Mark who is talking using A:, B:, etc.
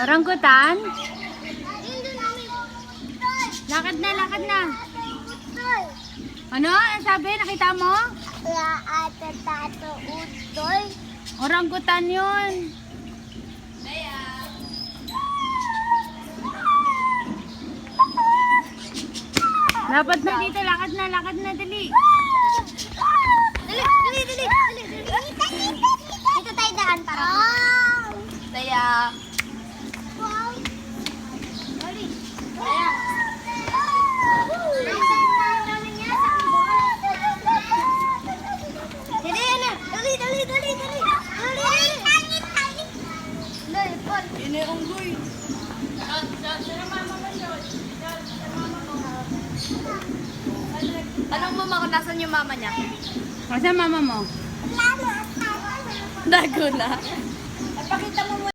A: Oranggutan? Lakad na, lakad na. Ano? Ano sabi? Nakita mo? Oranggutan yun. Dapat na dito. Lakad na, dali.
B: Dali. Dito tayo daan para.
C: Daya.
B: Dali.
C: Ini unggoy. Anong mama ko? Nasaan yung mama niya?
A: Kasi mama mo?
C: Dago na.
B: Pakita mo